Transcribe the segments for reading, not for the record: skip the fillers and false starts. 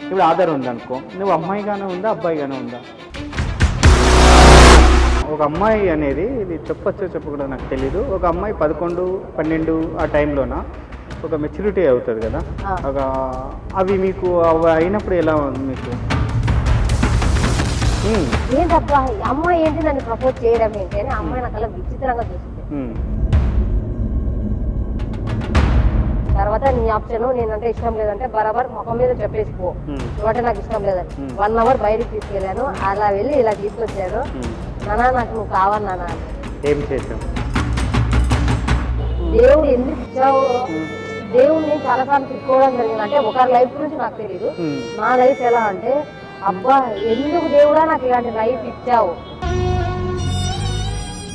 ఇప్పుడు ఆధార్ ఉందనుకో, నువ్వు అమ్మాయిగానే ఉందా అబ్బాయిగానే ఉందా? ఒక అమ్మాయి అనేది, ఇది చెప్పచ్చో చెప్పకూడదు నాకు తెలీదు, ఒక అమ్మాయి 11, 12 ఆ టైంలోన ఒక మెచ్యూరిటీ అవుతుంది కదా, ఒక అవి మీకు అవి అయినప్పుడు ఎలా ఉంది మీకు? ఏంటబ్బా అమ్మాయి ఏంటి నన్ను ప్రపోజ్ చేయడం ఏంటి అని అమ్మాయి నాకు అలా విచిత్రంగా చూసింది. తర్వాత నీ ఆప్షన్, నేనంటే ఇష్టం లేదంటే బరాబర్ ముఖం మీద చెప్పేసిపో, నువ్వంటే నాకు ఇష్టం లేదని. 1 అవర్ బయటకు తీసుకెళ్ళాను, అలా వెళ్ళి ఇలా తీసుకొచ్చాను. నానా నాకు నువ్వు కావాలి నానా. ఏం చేసావు? దేవుడు ఎందుకు ఇచ్చావు? దేవుడు నేను చాలాసార్లు తిట్టుకోవడం జరిగింది. అంటే ఒకరి లైఫ్ గురించి నాకు తెలియదు, నా లైఫ్ ఎలా అంటే అబ్బా ఎందుకు దేవుడా నాకు ఇలాంటి లైఫ్ ఇచ్చావు.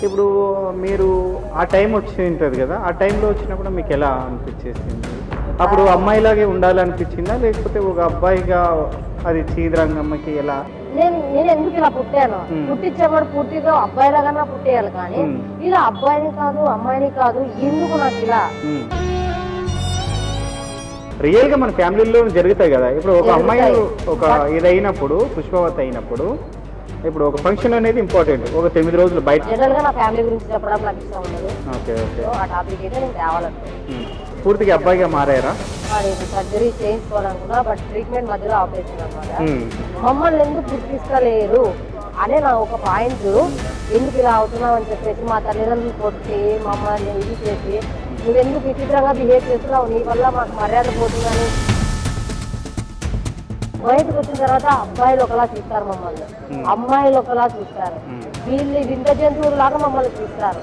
ఇప్పుడు మీరు ఆ టైం వచ్చి ఉంటుంది కదా, ఆ టైంలో వచ్చినప్పుడు మీకు ఎలా అనిపించేసింది? అప్పుడు అమ్మాయిలాగే ఉండాలనిపించిందా, లేకపోతే ఒక అబ్బాయిగా అది చీదరంగమ్మకి ఎలా? నేను ఎందుకు ఇలా పుట్టాను, పుట్టించేవాడు పూర్తిగా అబ్బాయిలాగా పుట్టేయాలి, కానీ ఇలా అబ్బాయిని కాదు అమ్మాయిని కాదు, ఎందుకు నాకు ఇలా? రియల్ గా మన ఫ్యామిలీలో జరుగుతాయి కదా. ఇప్పుడు ఒక అమ్మాయి ఒక ఇదైనప్పుడు, పుష్పవతి అయినప్పుడు, ఇప్పుడు ఒక ఫంక్షన్ అనేది ఇంపార్టెంట్. ఒక 9 రోజులు బయట జనరల్ గా నా ఫ్యామిలీ గురించి చెప్పడం నాకు ఇష్టం ఉండదు. ఓకే ఓకే, ఆ టాపిక్ అయితే నేను తేవాలనుకుంటున్నాను. పూర్తిగా అబ్బాయిగా మారారా? నేను సర్జరీ చేయించుకోవాలనుకున్నా, బట్ ట్రీట్మెంట్ మధ్యలో ఆపరేషన్ అనమాట. మమ్మల్ని ఎందుకు గుర్తిస్తలేరు అనే నా ఒక పాయింట్. ఎందుకు ఇలా అవుతున్నావు అని చెప్పేసి మా తల్లిదండ్రులు కొట్టి మమ్మల్ని ఇది చేసి, నువ్వెందుకు విచిత్రంగా బిహేవ్ చేస్తున్నావు, నీ వల్ల మాకు మర్యాద పోతుందని. బయటకు వచ్చిన తర్వాత అబ్బాయిలు ఒకలా చూస్తారు మమ్మల్ని, అమ్మాయిలు ఒకలా చూస్తారు, వీళ్ళు వింత జంతువులు లాగా మమ్మల్ని చూస్తారు.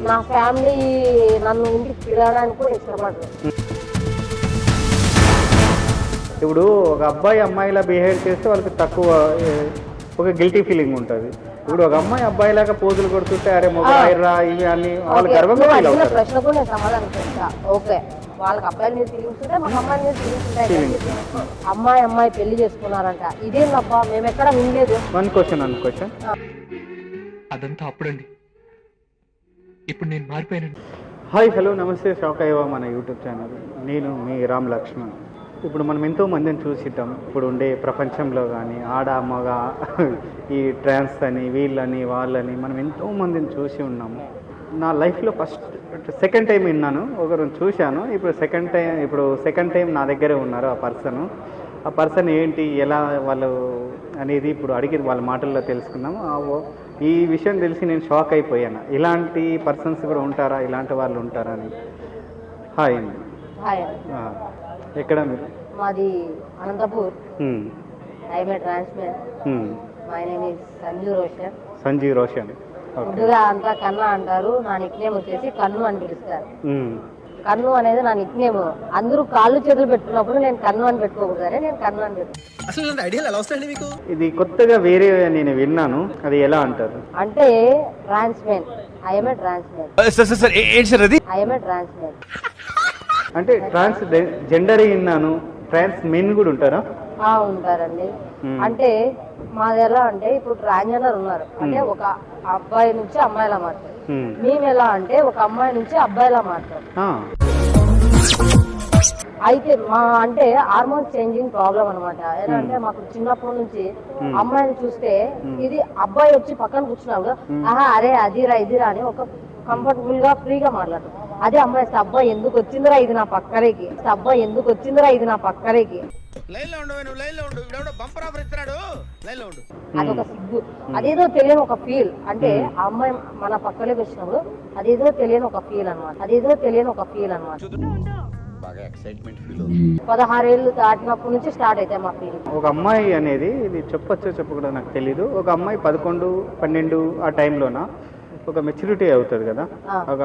నా ఫ్యామిలీ నన్ను ఇంటికి పిలవడానికి కూడా ఇష్టపడరు. ఇప్పుడు ఒక అబ్బాయి అమ్మాయిలా బిహేవ్ చేస్తే వాళ్ళకి తక్కువ ఒక గిల్టీ ఫీలింగ్ ఉంటుంది. ఇప్పుడు ఒక అమ్మాయి అబ్బాయిలాగా పోజులు కొడుతుంటే అరే మొగరా ఇవి అని వాళ్ళు గర్వంగా ఫీల్ అవుతారు. ప్రశ్న కూడా నేను సమాధానం చెప్తా. ఓకే, వాళ్ళకి అబ్బాయి మీద ఫీలింగ్స్ ఉంటాయి, మాకు అమ్మాయి మీద ఫీలింగ్స్ ఉంటాయి. అమ్మాయి పెళ్లి చేసుకున్నారంట, ఇదేందబ్బా మేము ఎక్కడ వినలేదు. వన్ క్వశ్చన్ అదంతా అప్పుడండి, ఇప్పుడు నేను మారిపోయానండి. హాయ్ హలో నమస్తే, షాక్ అయ్యవా మన యూట్యూబ్ ఛానల్. నేను మీ రామ్ లక్ష్మణ్. ఇప్పుడు మనం ఎంతో మందిని చూసిటాం ఇప్పుడు ఉండే ప్రపంచంలో, కానీ ఆడ మగ ఈ ట్రాన్స్ అని వీళ్ళని వాళ్ళని మనం ఎంతో మందిని చూసి ఉన్నాము. నా లైఫ్లో సెకండ్ టైం విన్నాను, ఒకరిని చూశాను. ఇప్పుడు సెకండ్ టైం నా దగ్గరే ఉన్నారు ఆ పర్సన్ ఏంటి ఎలా వాళ్ళు అనేది ఇప్పుడు అడిగి వాళ్ళ మాటల్లో తెలుసుకున్నాము. ఈ విషయం తెలిసి నేను షాక్ అయిపోయాను. ఇలాంటి పర్సన్స్ కూడా ఉంటారా, ఇలాంటి వాళ్ళు ఉంటారా అని. హాయ్ అండి. ఎక్కడ మీరు? మాది Anantapur. I'm a transman. My name is Sanjeev Roshan. ముందుగా అంతా కన్నా అంటారు, నా నిక్ నేమ్ వచ్చేసి కన్ను అని పిలుస్తారు. కన్ను అనేది నా నిక్ నేమ్. అందరూ కాళ్ళు చేతులు పెట్టుకున్నప్పుడు నేను కన్ను అని పెట్టుకోకూడదని నేను కన్ను అని పెట్టుకున్నాను. ఇది కొత్తగా వేరే నేను విన్నాను, అది ఎలా అంటారు? అంటే ట్రాన్స్మెన్, ఐఎమ్ ఏ ట్రాన్స్మెన్. ఐఎమ్ ఏ ట్రాన్స్మెన్ అంటే ట్రాన్స్ జెండర్ విన్నాను, ట్రాన్స్ మెన్ కూడా ఉంటారా? ఉంటారండి. అంటే మాది ఎలా అంటే ఇప్పుడు ట్రాన్స్జెండర్ ఉన్నారు అంటే ఒక అబ్బాయి నుంచి అమ్మాయిలా మాట్లాడు. మేము ఎలా అంటే ఒక అమ్మాయి నుంచి అబ్బాయిలా మాట్లాడు. అయితే మా అంటే హార్మోన్ చేంజింగ్ ప్రాబ్లం అనమాట. ఎలా అంటే మాకు చిన్నప్పటి నుంచి అమ్మాయిని చూస్తే ఇది అబ్బాయి వచ్చి పక్కన కూర్చున్నాడు, అరే అదిరా ఇదిరా అని ఒక కంఫర్టబుల్ గా ఫ్రీగా మాట్లాడు. అదే అమ్మాయి అబ్బాయి ఎందుకు వచ్చిందిరా ఇది నా పక్కరేకి, అబ్బాయి ఎందుకు వచ్చిందిరా ఇది నా పక్కరేకి, అదొక సిగ్గు, అదేదో తెలియని ఒక ఫీల్. అంటే ఆ అమ్మాయి మన పక్కలోకి వచ్చినప్పుడు అదేదో తెలియని ఒక ఫీల్ అనమాట. 16 ఏళ్ళు దాటినప్పటి నుంచి స్టార్ట్ అయితే మా ఫీలింగ్. ఒక అమ్మాయి అనేది, ఇది చెప్పచ్చో చెప్పకూడదు నాకు తెలీదు, ఒక అమ్మాయి 11, 12 ఆ టైంలోన ఒక మెచ్యూరిటీ అవుతుంది కదా, ఒక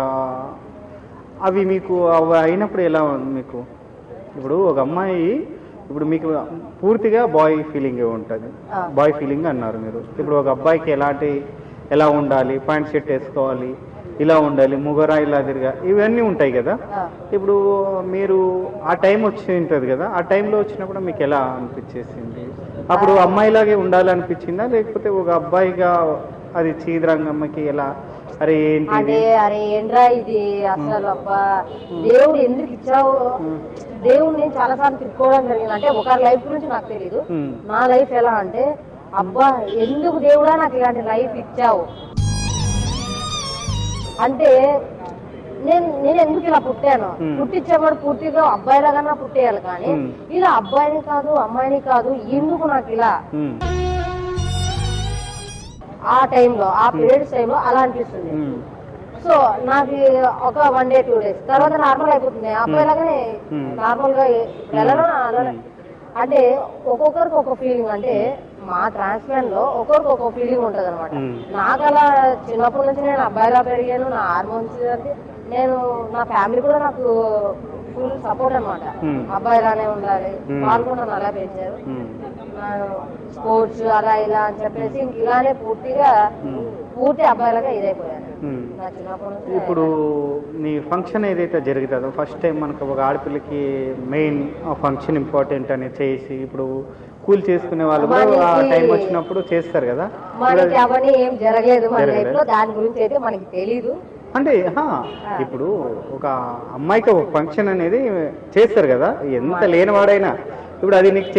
అవి మీకు అవి అయినప్పుడు ఎలా మీకు? ఇప్పుడు ఒక అమ్మాయి ఇప్పుడు మీకు పూర్తిగా బాయ్ ఫీలింగ్ ఉంటుంది, బాయ్ ఫీలింగ్ అన్నారు మీరు. ఇప్పుడు ఒక అబ్బాయికి ఎలా ఉండాలి, ప్యాంట్ షర్ట్ వేసుకోవాలి, ఇలా ఉండాలి, ముగరా ఇలా తిరిగా, ఇవన్నీ ఉంటాయి కదా. ఇప్పుడు మీరు ఆ టైం వచ్చి ఉంటుంది కదా, ఆ టైంలో వచ్చినప్పుడు మీకు ఎలా అనిపించేసింది? అప్పుడు అమ్మాయిలాగే ఉండాలనిపించిందా, లేకపోతే ఒక అబ్బాయిగా అది చీదరంగమ్మకి ఎలా అరే ఏంటి అంటే అరే ఏంట్రా ఇది అసలు అబ్బా దేవుడు ఎందుకు ఇచ్చావు దేవుడు నేను చాలా సార్లు తిట్టుకోవడం జరిగింది. అంటే ఒకరి లైఫ్ గురించి నాకు తెలియదు, నా లైఫ్ ఎలా అంటే అబ్బా ఎందుకు దేవుడా నాకు ఇలాంటి లైఫ్ ఇచ్చావు అంటే నేను ఎందుకు ఇలా పుట్టాను, పుట్టించేవాడు పూర్తిగా అబ్బాయిలాగా పుట్టేయాలి కానీ ఇలా అబ్బాయిని కాదు అమ్మాయిని కాదు ఎందుకు నాకు ఇలా ఆ టైంలో ఆ పీరియడ్స్ టైంలో అలా అనిపిస్తుంది. సో నాకు ఒక 1 day 2 days తర్వాత నార్మల్ అయిపోతుంది, అబ్బాయిలాగానే నార్మల్ గా వెళ్ళడం అంటే ఒక్కొక్కరికి ఒక ఫీలింగ్. అంటే మా ట్రాన్స్ప్లాంట్ లో ఒక్కొక్కరికి ఒక్కొక్క ఫీలింగ్ ఉంటది అనమాట. నాకు అలా చిన్నప్పటి నుంచి నేను అబ్బాయిలా పెరిగాను, నా హార్మోన్స్ నేను నా ఫ్యామిలీ కూడా నాకు ఫుల్ సపోర్ట్ అనమాట. అబ్బాయిలానే ఉండాలి, వాళ్ళు కూడా నన్ను అలా పెంచారు. స్పోర్ట్స్ అలా ఇలా అని చెప్పేసి ఇలానే పూర్తి అబ్బాయిలాగా ఇదైపోయాను నా చిన్నప్పటి నుంచి. ఇప్పుడు నీ ఫంక్షన్ ఏదైతే జరుగుతుందో ఫస్ట్ టైం మనకు ఒక ఆడపిల్లకి మెయిన్ ఫంక్షన్ ఇంపార్టెంట్ అని చేసి ఇప్పుడు కూల్ చేసుకునే వాళ్ళు కూడా ఆ టైం వచ్చినప్పుడు చేస్తారు కదా. మనకి అవన్నీ ఏం జరగలేదు మన లైఫ్ లో, దాని గురించి అయితే మనకి తెలీదు. అంటే ఇప్పుడు ఒక అమ్మాయికి ఒక ఫంక్షన్ అనేది చేస్తారు కదా, ఎంత లేనివాడైనా. ఇప్పుడు అది నీకు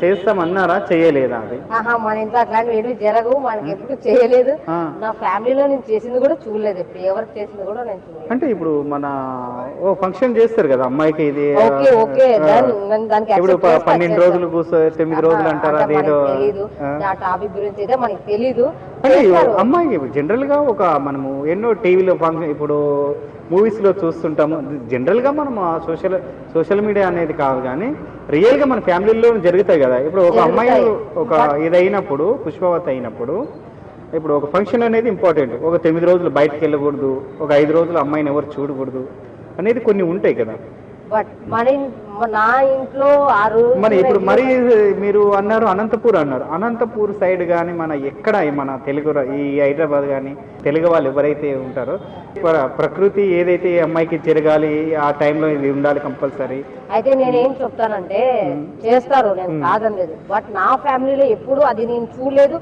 చేస్తామన్నారా, చేయలేదా? అది మన ఇంట్లో అట్లాంటివి ఏమి జరగవు, మనకి ఎప్పుడు చేయలేదు. నా ఫ్యామిలీలో నేను చేసింది కూడా చూడలేదు, ఇప్పుడు ఎవరికి చేసింది కూడా నేను చూడలేదు. అంటే ఇప్పుడు మన ఓ ఫంక్షన్ చేస్తారు కదా అమ్మాయికి, ఇది ఇప్పుడు 12 రోజులు 9 రోజులు అంటారా, అదేదో టాపిక్ గురించి అయితే మనకి తెలీదు. అంటే అమ్మాయి జనరల్ గా ఒక మనము ఎన్నో టీవీలో ఫంక్షన్ ఇప్పుడు మూవీస్ లో చూస్తుంటాము. జనరల్ గా మనం సోషల్ మీడియా అనేది కాదు కానీ రియల్ గా మన ఫ్యామిలీలో జరుగుతాయి కదా. ఇప్పుడు ఒక అమ్మాయి ఒక ఇదైనప్పుడు పుష్పవతి అయినప్పుడు ఇప్పుడు ఒక ఫంక్షన్ అనేది ఇంపార్టెంట్. ఒక 9 రోజులు బయటకు వెళ్ళకూడదు, ఒక 5 రోజులు అమ్మాయిని ఎవరు చూడకూడదు అనేది కొన్ని ఉంటాయి కదా. బట్ నా ఇంట్లో మరి ఇప్పుడు మరి మీరు అన్నారు అనంతపూర్ సైడ్ కానీ మన ఎక్కడ మన తెలుగు ఈ హైదరాబాద్ కానీ తెలుగు వాళ్ళు ఎవరైతే ఉంటారో ప్రకృతి ఏదైతే అమ్మాయికి జరగాలి ఆ టైంలో ఇది ఉండాలి కంపల్సరీ. అయితే నేనేం చెప్తానంటే చేస్తారు, నేను కాదనలేదు. బట్ నా ఫ్యామిలీలో ఎప్పుడు అది నేను చూడలేదు.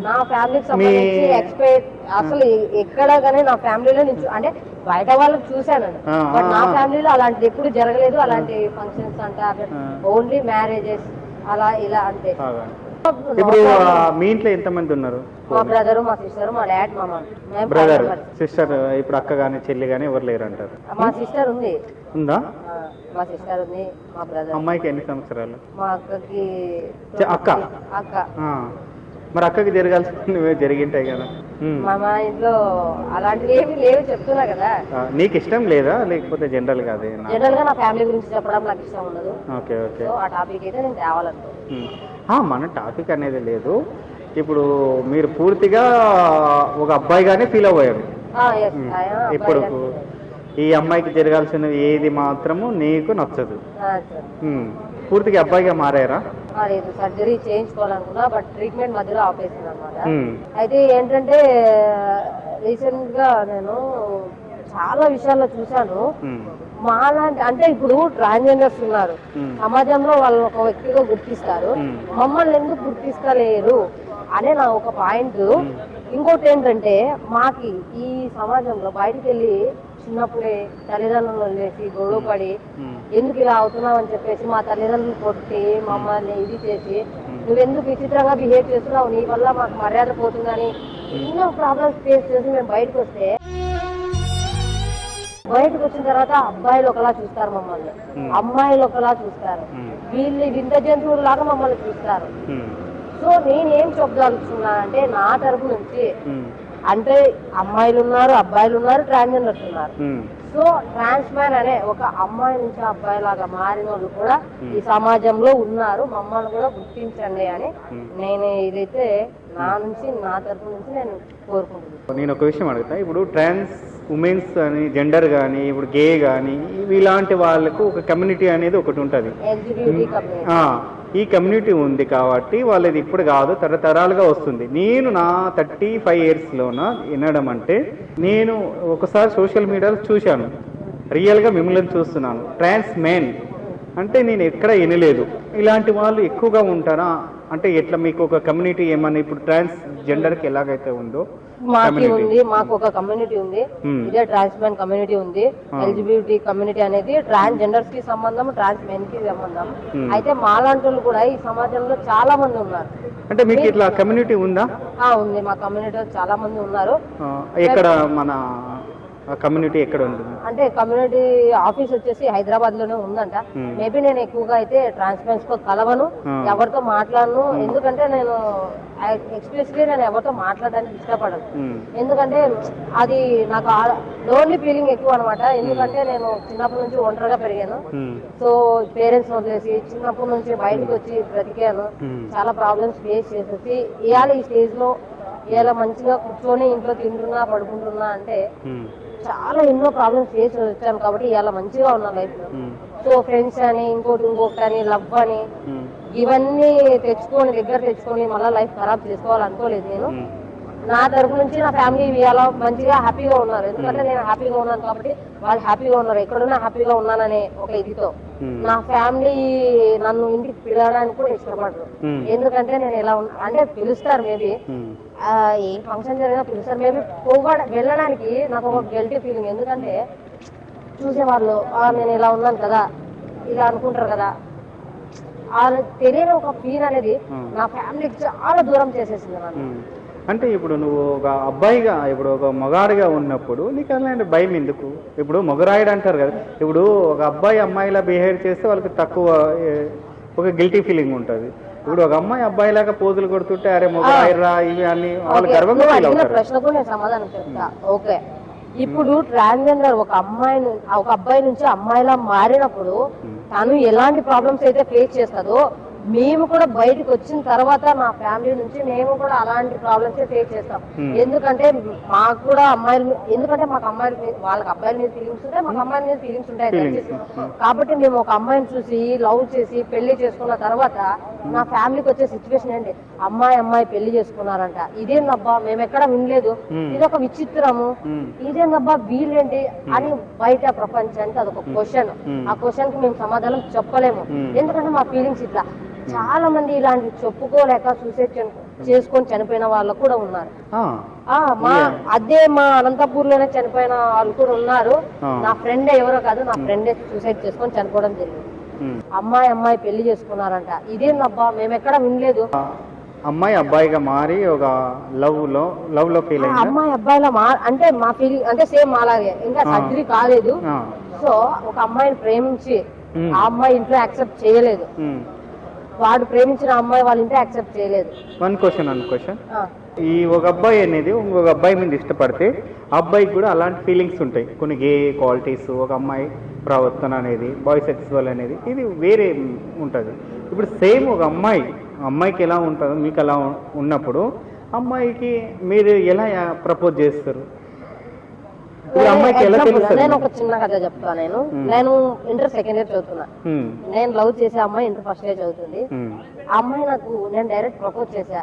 నా ఫ్యామిలీకి సంబంధించి ఎక్స్పెక్ట్ అసలు ఎక్కడ కానీ నా ఫ్యామిలీలో నేను అంటే బయట వాళ్ళకి చూశాను, బట్ నా ఫ్యామిలీలో అలాంటిది ఎప్పుడు జరగలేదు. అలాంటి ఫంక్షన్స్ అంటే ఓన్లీ మ్యారేజెస్ అలా ఇలా అంటే. ఇప్పుడు మీ ఇంట్లో ఎంతమంది ఉన్నారు? మా బ్రదర్, మా సిస్టర్, మా డాడ్, మా మమ్మీ. బ్రదర్ సిస్టర్ ఇప్పుడు అక్క గానీ చెల్లి గానీ ఎవరు లేరు అంటారు? మా సిస్టర్ ఉందా? మా సిస్టర్ ఉంది, మా బ్రదర్. అమ్మాయికి ఎన్ని సంవత్సరాలు? మా అక్కకి అక్క. మరి అక్కకి జరగాల్సినవి జరిగింటాయి కదా. మా ఇంట్లో అలాంటివి ఏమి లేవు, చెప్తున్నా కదా. నీకు ఇష్టం లేదా లేకపోతే జనరల్ గా? జనరల్ గా నా ఫ్యామిలీ గురించి చెప్పడం నాకు ఇష్టం ఉండదు. ఓకే ఓకే, ఆ టాపిక్ అయితే నేను తేవాలను. మన టాపిక్ అనేది లేదు. ఇప్పుడు మీరు పూర్తిగా ఒక అబ్బాయిగానే ఫీల్ అవ్వయారు ఇప్పుడు. ఈ అమ్మాయికి జరగాల్సినవి ఏది మాత్రము నీకు నచ్చదు, పూర్తిగా అబ్బాయిగా మారారా? లేదు, సర్జరీ చేయించుకోవాలనుకున్నా బట్ ట్రీట్మెంట్ మధ్యలో ఆపేసింది అనమాట. అయితే ఏంటంటే రీసెంట్ గా నేను చాలా విషయాల్లో చూశాను. మాలాంటి అంటే ఇప్పుడు ట్రాన్స్జెండర్స్ ఉన్నారు సమాజంలో, వాళ్ళు ఒక వ్యక్తిగా గుర్తిస్తారు, మమ్మల్ని ఎందుకు గుర్తిస్తలేరు అనే నా ఒక పాయింట్. ఇంకోటి ఏంటంటే మాకి ఈ సమాజంలో బయటికి వెళ్ళి చిన్నప్పుడే తల్లిదండ్రులు వదిలేసి గొడవ పడి ఎందుకు ఇలా అవుతున్నావు అని చెప్పేసి మా తల్లిదండ్రులు కొట్టి మమ్మల్ని ఇది చేసి నువ్వెందుకు విచిత్రంగా బిహేవ్ చేస్తున్నావు, నీ వల్ల మాకు మర్యాద పోతుందని ఎన్నో ప్రాబ్లమ్స్ ఫేస్ చేసి మేము బయటకు వస్తే, బయటకు వచ్చిన తర్వాత అబ్బాయిలు ఒకలా చూస్తారు మమ్మల్ని, అమ్మాయిలు ఒకలా చూస్తారు, వీళ్ళు వింత జంతువులు లాగా మమ్మల్ని చూస్తారు. సో నేనేం చెప్పదలుచుకున్నా అంటే నా తరపు నుంచి అంటే అమ్మాయిలు ఉన్నారు, అబ్బాయిలు ఉన్నారు, ట్రాన్స్జెండర్స్ ఉన్నారు. సో ట్రాన్స్ మ్యాన్ అనే ఒక అమ్మాయి నుంచి అబ్బాయి లాగా మారిన వాళ్ళు కూడా ఈ సమాజంలో ఉన్నారు, మమ్మల్ని కూడా గుర్తించండి అని నేను ఇదైతే నా తరపు నుంచి నేను కోరుకుంటున్నాను. నేను ఒక విషయం అడుగుతా, ఇప్పుడు ట్రాన్స్ ఉమెన్స్ అని జెండర్ కానీ ఇప్పుడు గే కానీ ఇలాంటి వాళ్ళకు ఒక కమ్యూనిటీ అనేది ఒకటి ఉంటుంది. ఈ కమ్యూనిటీ ఉంది కాబట్టి వాళ్ళది ఇప్పుడు కాదు తరతరాలుగా వస్తుంది. నేను నా 35 yearsలోన వినడం అంటే నేను ఒకసారి సోషల్ మీడియాలో చూశాను, రియల్గా మిమ్మల్ని చూస్తున్నాను. ట్రాన్స్ మెన్ అంటే నేను ఎక్కడ వినలేదు. ఇలాంటి వాళ్ళు ఎక్కువగా ఉంటారా? అంటే ఎట్లా మీకు ఒక కమ్యూనిటీ ఏమన్నా ఇప్పుడు ట్రాన్స్ జెండర్కి ఎలాగైతే ఉందో మాకి ఉంది, మాకు ఒక కమ్యూనిటీ ఉంది, ఇదే ట్రాన్స్మెన్ కమ్యూనిటీ ఉంది, ఎల్జిబిటీ కమ్యూనిటీ అనేది ట్రాన్స్జెండర్స్ కి సంబంధం, ట్రాన్స్ మెన్ కి సంబంధం. అయితే మాలాంటి వాళ్ళు కూడా ఈ సమాజంలో చాలా మంది ఉన్నారు. అంటే మీకు ఇట్లా కమ్యూనిటీ ఉందా? ఉంది, మా కమ్యూనిటీలో చాలా మంది ఉన్నారు. ఎక్కడ మన కమ్యూనిటీ ఎక్కడ ఉంటుంది? అంటే కమ్యూనిటీ ఆఫీస్ వచ్చేసి హైదరాబాద్ లోనే ఉందంట. మేబీ నేను ఎక్కువగా అయితే ట్రాన్స్మెన్స్ తో కలవను, ఎవరితో మాట్లాడను. ఎందుకంటే నేను ఎక్స్ప్రెస్లీ నేను ఎవరితో మాట్లాడడానికి ఇష్టపడను. ఎందుకంటే అది నాకు లోన్లీ ఫీలింగ్ ఎక్కువ అనమాట. ఎందుకంటే నేను చిన్నప్పటి నుంచి ఒంటరిగా పెరిగాను. సో పేరెంట్స్ వదిలేసి చిన్నప్పటి నుంచి బయటకు వచ్చి బ్రతికాను. చాలా ప్రాబ్లమ్స్ ఫేస్ చేసేసి ఇవాళ ఈ స్టేజ్ లో ఇవాళ మంచిగా కూర్చొని ఇంట్లో తింటున్నా పడుకుంటున్నా అంటే చాలా ఎన్నో ప్రాబ్లమ్స్ ఫేస్ వచ్చాను. కాబట్టి ఇవాళ మంచిగా ఉన్నా లైఫ్ లో. సో ఫ్రెండ్స్ అని ఇంకొకటి అని లవ్ అని ఇవన్నీ దగ్గర తెచ్చుకొని మళ్ళీ లైఫ్ ఖరాబ్ చేసుకోవాలనుకోలేదు నేను. నా తరపు నుంచి నా ఫ్యామిలీ ఇవాళ మంచిగా హ్యాపీగా ఉన్నారు. ఎందుకంటే నేను హ్యాపీగా ఉన్నాను కాబట్టి వాళ్ళు హ్యాపీగా ఉన్నారు. ఎక్కడున్నా హ్యాపీగా ఉన్నాననే ఒక ఇదితో నా ఫ్యామిలీ నన్ను ఇంటికి పిలవడానికి కూడా ఇష్టపడరు. ఎందుకంటే నేను ఎలా ఉన్నా అంటే పిలుస్తారు, మేబీ ఏ ఫంక్షన్ జరిగినా పిలుస్తారు. మేబీ వెళ్ళడానికి నాకు ఒక గిల్టీ ఫీలింగ్. ఎందుకంటే చూసేవాళ్ళు నేను ఇలా ఉన్నాను కదా ఇలా అనుకుంటారు కదా, తెలియని ఒక ఫీల్ అనేది నా ఫ్యామిలీకి చాలా దూరం చేసేసింది నన్ను. అంటే ఇప్పుడు నువ్వు ఒక అబ్బాయిగా, ఇప్పుడు ఒక మగాడిగా ఉన్నప్పుడు నీకు అలాంటి భయం ఎందుకు? ఇప్పుడు మొగరాయుడు అంటారు కదా, ఇప్పుడు ఒక అబ్బాయి అమ్మాయిలా బిహేవ్ చేస్తే వాళ్ళకి తక్కువ ఒక గిల్టీ ఫీలింగ్ ఉంటుంది. ఇప్పుడు ఒక అమ్మాయి అబ్బాయిలాగా పోజులు కొడుతుంటే అరే మొగరాయిరా ఇవి అని వాళ్ళు గర్వంగా ఫీల్ అవుతారు. ప్రశ్నకు నేను సమాధానం చెప్తా. ఓకే, ఇప్పుడు ట్రాన్స్జెండర్ ఒక అబ్బాయి నుంచి అమ్మాయిలా మారినప్పుడు తను ఎలాంటి ప్రాబ్లమ్స్ అయితే ఫేస్ చేస్తుందో మేము కూడా బయటకు వచ్చిన తర్వాత మా ఫ్యామిలీ నుంచి మేము కూడా అలాంటి ప్రాబ్లమ్స్ ఫేస్ చేస్తాం. ఎందుకంటే మాకు కూడా అమ్మాయిలు, ఎందుకంటే మాకు అమ్మాయిలు వాళ్ళకి అబ్బాయిల మీద ఫీలింగ్స్ ఉంటాయి, మాకు అమ్మాయిల మీద ఫీలింగ్స్ ఉంటాయి. కాబట్టి మేము ఒక అమ్మాయిని చూసి లవ్ చేసి పెళ్లి చేసుకున్న తర్వాత నా ఫ్యామిలీకి వచ్చే సిచ్యువేషన్ ఏంటి, అమ్మాయి పెళ్లి చేసుకున్నారంట, ఇదేందబ్బా మేము ఎక్కడ వినలేదు, ఇదొక విచిత్రము, ఇదేందబ్బా వీళ్ళేంటి అని బయట ప్రపంచానికి అదొక క్వశ్చన్. ఆ క్వశ్చన్ కి మేము సమాధానం చెప్పలేము. ఎందుకంటే మా ఫీలింగ్స్ ఇట్లా. చాలా మంది ఇలాంటి చెప్పుకోలేక సూసైడ్ చేసుకొని చనిపోయిన వాళ్ళు కూడా ఉన్నారు. మా అనంతపూర్ లోనే చనిపోయిన వాళ్ళు కూడా ఉన్నారు. నా ఫ్రెండ్ ఎవరో కాదు, నా ఫ్రెండ్ సూసైడ్ చేసుకొని చనిపోవడం జరిగింది. అమ్మాయి పెళ్లి చేసుకున్నారంట, ఇదేందబ్బా మేము ఎక్కడ వినలేదు. అమ్మాయి అబ్బాయిగా మారి ఒక లవ్ లో ఫీల్ అయింది. అమ్మాయి అబ్బాయిలో అంటే మా ఫీలింగ్ అంటే సేమ్ అలాగే, ఇంకా సర్జరీ కాలేదు. సో ఒక అమ్మాయిని ప్రేమించి ఆ అమ్మాయి ఇంట్లో యాక్సెప్ట్ చేయలేదు, వాడు ప్రేమించిన అమ్మాయి వాళ్ళ ఇంట్లో యాక్సెప్ట్ చేయలేదు. వన్ క్వశ్చన్ ఈ ఒక అబ్బాయి అనేది ఇంకొక అబ్బాయి మీద ఇష్టపడితే ఆ అబ్బాయికి కూడా అలాంటి ఫీలింగ్స్ ఉంటాయి. కొన్ని గే క్వాలిటీస్, ఒక అమ్మాయి ప్రవర్తన అనేది, బాయ్ సెక్సువల్ అనేది ఇది వేరే ఉంటుంది. ఇప్పుడు సేమ్ ఒక అమ్మాయికి ఎలా ఉంటుందో మీకు అలా ఉన్నప్పుడు అమ్మాయికి మీరు ఎలా ప్రపోజ్ చేస్తారు? నేను ఒక చిన్న కథ చెప్తా. నేను ఇంటర్ సెకండ్ ఇయర్ చదువుతున్నా. నేను లవ్ చేసే అమ్మాయి ఇంటర్ ఫస్ట్ ఇయర్ చదువుతుంది. ఆ అమ్మాయి నాకు నేను డైరెక్ట్ ప్రపోజ్ చేశా.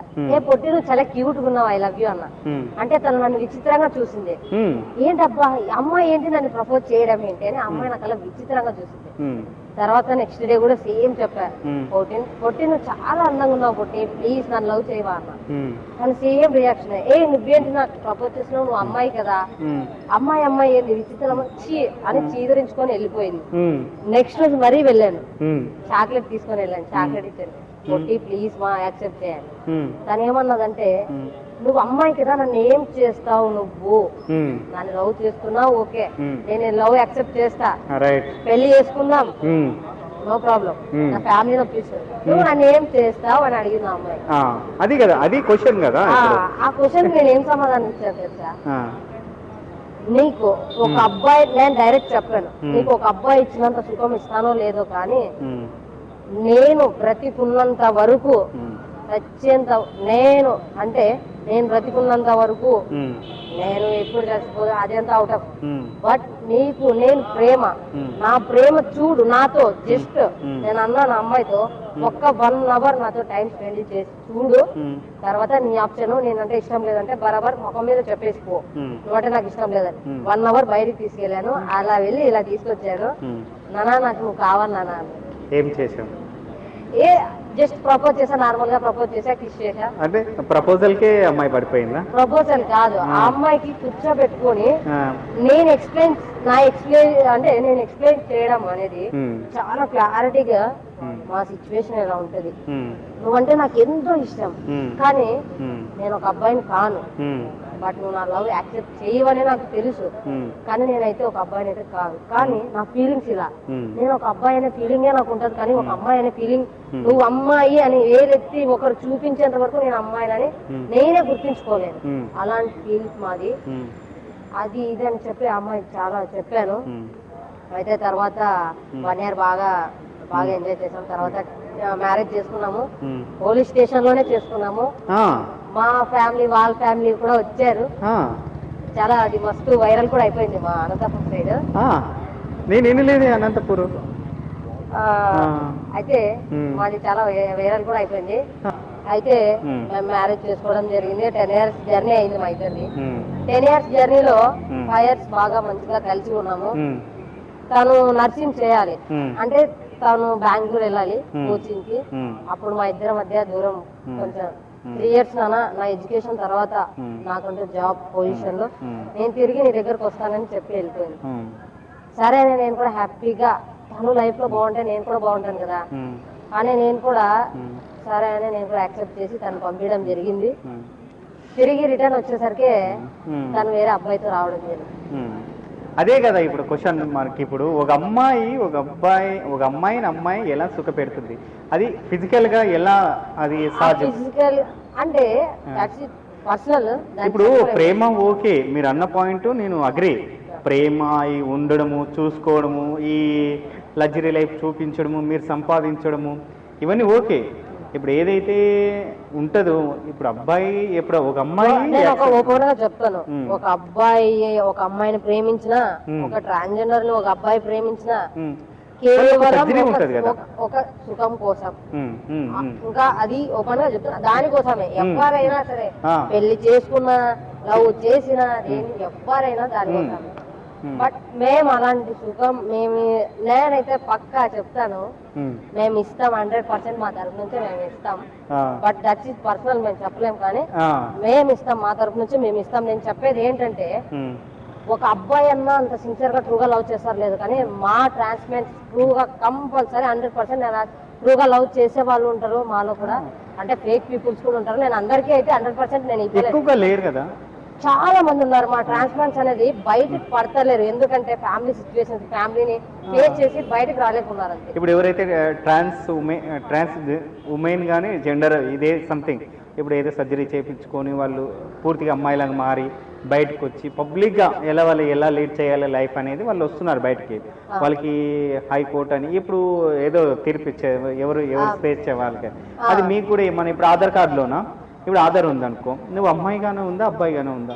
పొట్టి నువ్వు చాలా క్యూట్ గా ఉన్నావు, ఐ లవ్ యూ అన్న. అంటే తను నన్ను విచిత్రంగా చూసింది. ఏంటబ్బా అమ్మాయి ఏంటి నన్ను ప్రపోజ్ చేయడం ఏంటి అని అమ్మాయి నాకు అలా విచిత్రంగా చూసింది. తర్వాత నెక్స్ట్ డే కూడా సేమ్ చెప్పా, పొట్టి నువ్వు చాలా అందంగా ఉన్నావు పొట్టి, ప్లీజ్ నన్ను లవ్ చేయవా అన్న. తను సేమ్ రియాక్షన్, నువ్వేంటి నాకు ప్రపోజ్ చేసినావు, నువ్వు అమ్మాయి కదా, అమ్మాయి ఏంటి విచిత్రం అని చీదరించుకొని వెళ్ళిపోయింది. నెక్స్ట్ రోజు మరీ వెళ్ళాను, చాక్లెట్ తీసుకొని వెళ్ళాను, చాక్లెట్ ఇచ్చాను, పొట్టి ప్లీజ్ మా యాక్సెప్ట్ చేయాలి. తను ఏమన్నదంటే, నువ్వు అమ్మాయి కదా నన్ను ఏం చేస్తావు, నువ్వు నన్ను లవ్ చేస్తున్నావు, ఓకే నేను లవ్ యాక్సెప్ట్ చేస్తా, పెళ్లి చేసుకుందాం, నో ప్రాబ్లం, నా ఫ్యామిలీ నువ్వు నన్ను ఏం చేస్తావు అని అడిగింది ఆ అమ్మాయి. అది కదా, అది క్వశ్చన్ కదా. ఆ క్వశ్చన్ నేను ఏం సమాధానం ఇచ్చాను తెలుసా, నీకు ఒక అబ్బాయి, నేను డైరెక్ట్ చెప్పాను, నీకు ఒక అబ్బాయి ఇచ్చినంత సుఖం ఇస్తానో లేదో కానీ నేను బ్రతికున్నంత వరకు వచ్చేంత నేను బ్రతికున్నంత వరకు నేను ఎప్పుడు చచ్చిపోదు అదంతా అవుట్ ఆఫ్. బట్ నీకు నేను ప్రేమ, నా ప్రేమ చూడు నాతో, జస్ట్ నేను అన్నా నా అమ్మాయితో ఒక్క 1 hour నాతో టైం స్పెండ్ చేసి చూడు, తర్వాత నీ ఆప్షన్, నేనంటే ఇష్టం లేదంటే బరాబర్ ముఖం మీద చెప్పేసిపో, నువ్వంటే నాకు ఇష్టం లేదని. 1 hour బయటికి తీసుకెళ్ళాను, అలా వెళ్ళి ఇలా తీసుకొచ్చాను. నానా నాకు నువ్వు కావాలి నానా. ఏం చేశాను? జస్ట్ ప్రపోజ్ చేసా, నార్మల్ గా ప్రపోజ్ చేసా, కిస్ చేసా. అంటే ప్రపోజల్కే అమ్మాయి పడిపోయిందా? ప్రపోజల్ కాదు, ఆ అమ్మాయికి కూర్చోబెట్టుకొని ఆ, నేను ఎక్స్ప్లెయిన్ నేను ఎక్స్ప్లెయిన్ చేయడం అనేది చాలా క్లారిటీగా మా సిచ్యువేషన్ ఎలా ఉంటది. నువ్వంటే నాకు ఎంతో ఇష్టం, కానీ నేను ఒక అబ్బాయిని కాను, బట్ నువ్వు నా లవ్ యాక్సెప్ట్ చేయవని నాకు తెలుసు, కానీ నేనైతే ఒక అబ్బాయిని అయితే కాదు. కానీ నా ఫీలింగ్స్ ఇలా, నేను ఒక అబ్బాయి అనే ఫీలింగే నాకు ఉంటది, కానీ ఒక అమ్మాయి అనే ఫీలింగ్ నువ్వు అమ్మాయి అని వేరెత్తి ఒకరు చూపించేంత వరకు నేను అమ్మాయిని నేనే గుర్తించుకోలేను. అలాంటి ఫీలింగ్స్ మాది, అది ఇది అని చెప్పి ఆ అమ్మాయి చాలా చెప్పాను. అయితే తర్వాత 1 year బాగా ఎంజాయ్ చేసాం. తర్వాత మ్యారేజ్ చేసుకున్నాము, పోలీస్ స్టేషన్ లోనే చేసుకున్నాము. మా ఫ్యామిలీ వాళ్ళ ఫ్యామిలీ కూడా వచ్చారు. చాలా అది మస్తు వైరల్ కూడా అయిపోయింది మా అనంతపురం సైడ్. నేను లేదు అనంతపురం. అయితే మాది చాలా వైరల్ కూడా అయిపోయింది. అయితే మేము మ్యారేజ్ చేసుకోవడం జరిగింది. 10 years జర్నీ అయింది మా ఇద్దరిది. 10 years జర్నీలో 5 years బాగా మంచిగా కలిసి ఉన్నాము. తను నర్సింగ్ చేయాలి, అంటే తను బెంగళూరు వెళ్ళాలి కోచింగ్ కి. అప్పుడు మా ఇద్దరి మధ్య దూరం కొంచెం 3 years నా ఎడ్యుకేషన్ తర్వాత నాకంటూ జాబ్ పొజిషన్ లో నేను తిరిగి నీ దగ్గరకు వస్తానని చెప్పి వెళ్ళిపోయింది. సరే నేను కూడా హ్యాపీగా, తను లైఫ్ లో బాగుంటే నేను కూడా బాగుంటాను కదా అని నేను కూడా సరే అని నేను కూడా యాక్సెప్ట్ చేసి తను పంపించడం జరిగింది. తిరిగి రిటర్న్ వచ్చేసరికి తను వేరే అబ్బాయితో రావడం జరిగింది. అదే కదా ఇప్పుడు క్వశ్చన్ మనకి. ఇప్పుడు ఒక అమ్మాయిని అమ్మాయి ఎలా సుఖ పెడుతుంది, అది ఫిజికల్ గా ఎలా అది సాధ్యం? ఫిజికల్ అంటే పర్సనల్. ఇప్పుడు ప్రేమ ఓకే, మీరు అన్న పాయింట్ నేను అగ్రి. ప్రేమ ఈ ఉండడము, చూసుకోవడము, ఈ లగ్జరీ లైఫ్ చూపించడము, మీరు సంపాదించడము, ఇవన్నీ ఓకే. ఇప్పుడు ఏదైతే ఉంటదో, ఇప్పుడు అబ్బాయి ఇప్పుడు ఒక అమ్మాయి ఓపెన్ గా చెప్తాను, ఒక అబ్బాయి ఒక అమ్మాయిని ప్రేమించిన, ఒక ట్రాన్స్జెండర్ ని ఒక అబ్బాయి ప్రేమించిన కేవలం ఒక సుఖం కోసం. ఇంకా అది ఓపెన్ గా చెప్తున్నా, దానికోసమే. ఎవరైనా సరే పెళ్లి చేసుకున్నా, లవ్ చేసినా, ఎవరైనా దానికోసమే. బట్ మేము అలాంటి సుఖం నేనైతే పక్కా చెప్తాను, మేము ఇస్తాం 100% మా తరఫు నుంచి మేము ఇస్తాం. బట్ దట్ ఈస్ పర్సనల్, మేము చెప్పలేం, కానీ మేము ఇస్తాం, మా తరఫు నుంచి మేము ఇస్తాం. నేను చెప్పేది ఏంటంటే, ఒక అబ్బాయి అన్నా అంత సిన్సియర్ గా ట్రూగా లవ్ చేస్తారు లేదు, కానీ మా ట్రాన్స్మెంట్ ట్రూగా కంపల్సరీ 100% ట్రూగా లవ్ చేసే వాళ్ళు ఉంటారు మాలో కూడా. అంటే ఫేక్ పీపుల్స్ కూడా ఉంటారు. నేను అందరికీ అయితే 100% నేను ఎక్కువగా లేరు కదా, చాలా మంది ఉన్నారు. మా ట్రాన్స్ప్లాంట్స్ అనేది బయటకు పడతలేరు, ఎందుకంటే ఫ్యామిలీ సిచ్యువేషన్స్, ఫ్యామిలీని ఫేస్ చేసి బయటకు రాలేకున్నారు అంతే. ఇప్పుడు ఎవరైతే ట్రాన్స్ ఉమెన్ కానీ జెండర్ ఇదే సంథింగ్, ఇప్పుడు ఏదో సర్జరీ చేయించుకొని వాళ్ళు పూర్తిగా అమ్మాయిలాగా మారి బయటకు వచ్చి పబ్లిక్గా ఎలా లీడ్ చేయాలి లైఫ్ అనేది వాళ్ళు వస్తున్నారు బయటికి. వాళ్ళకి హైకోర్టు అని ఇప్పుడు ఏదో తీర్పు ఇచ్చే, ఎవరు స్పేస్ చే వాళ్ళకి. అది మీకు కూడా మన ఇప్పుడు ఆధార్ కార్డులోనా, ఇప్పుడు ఆధార్ ఉందనుకో, నువ్వు అమ్మాయిగానే ఉందా అబ్బాయిగానే ఉందా?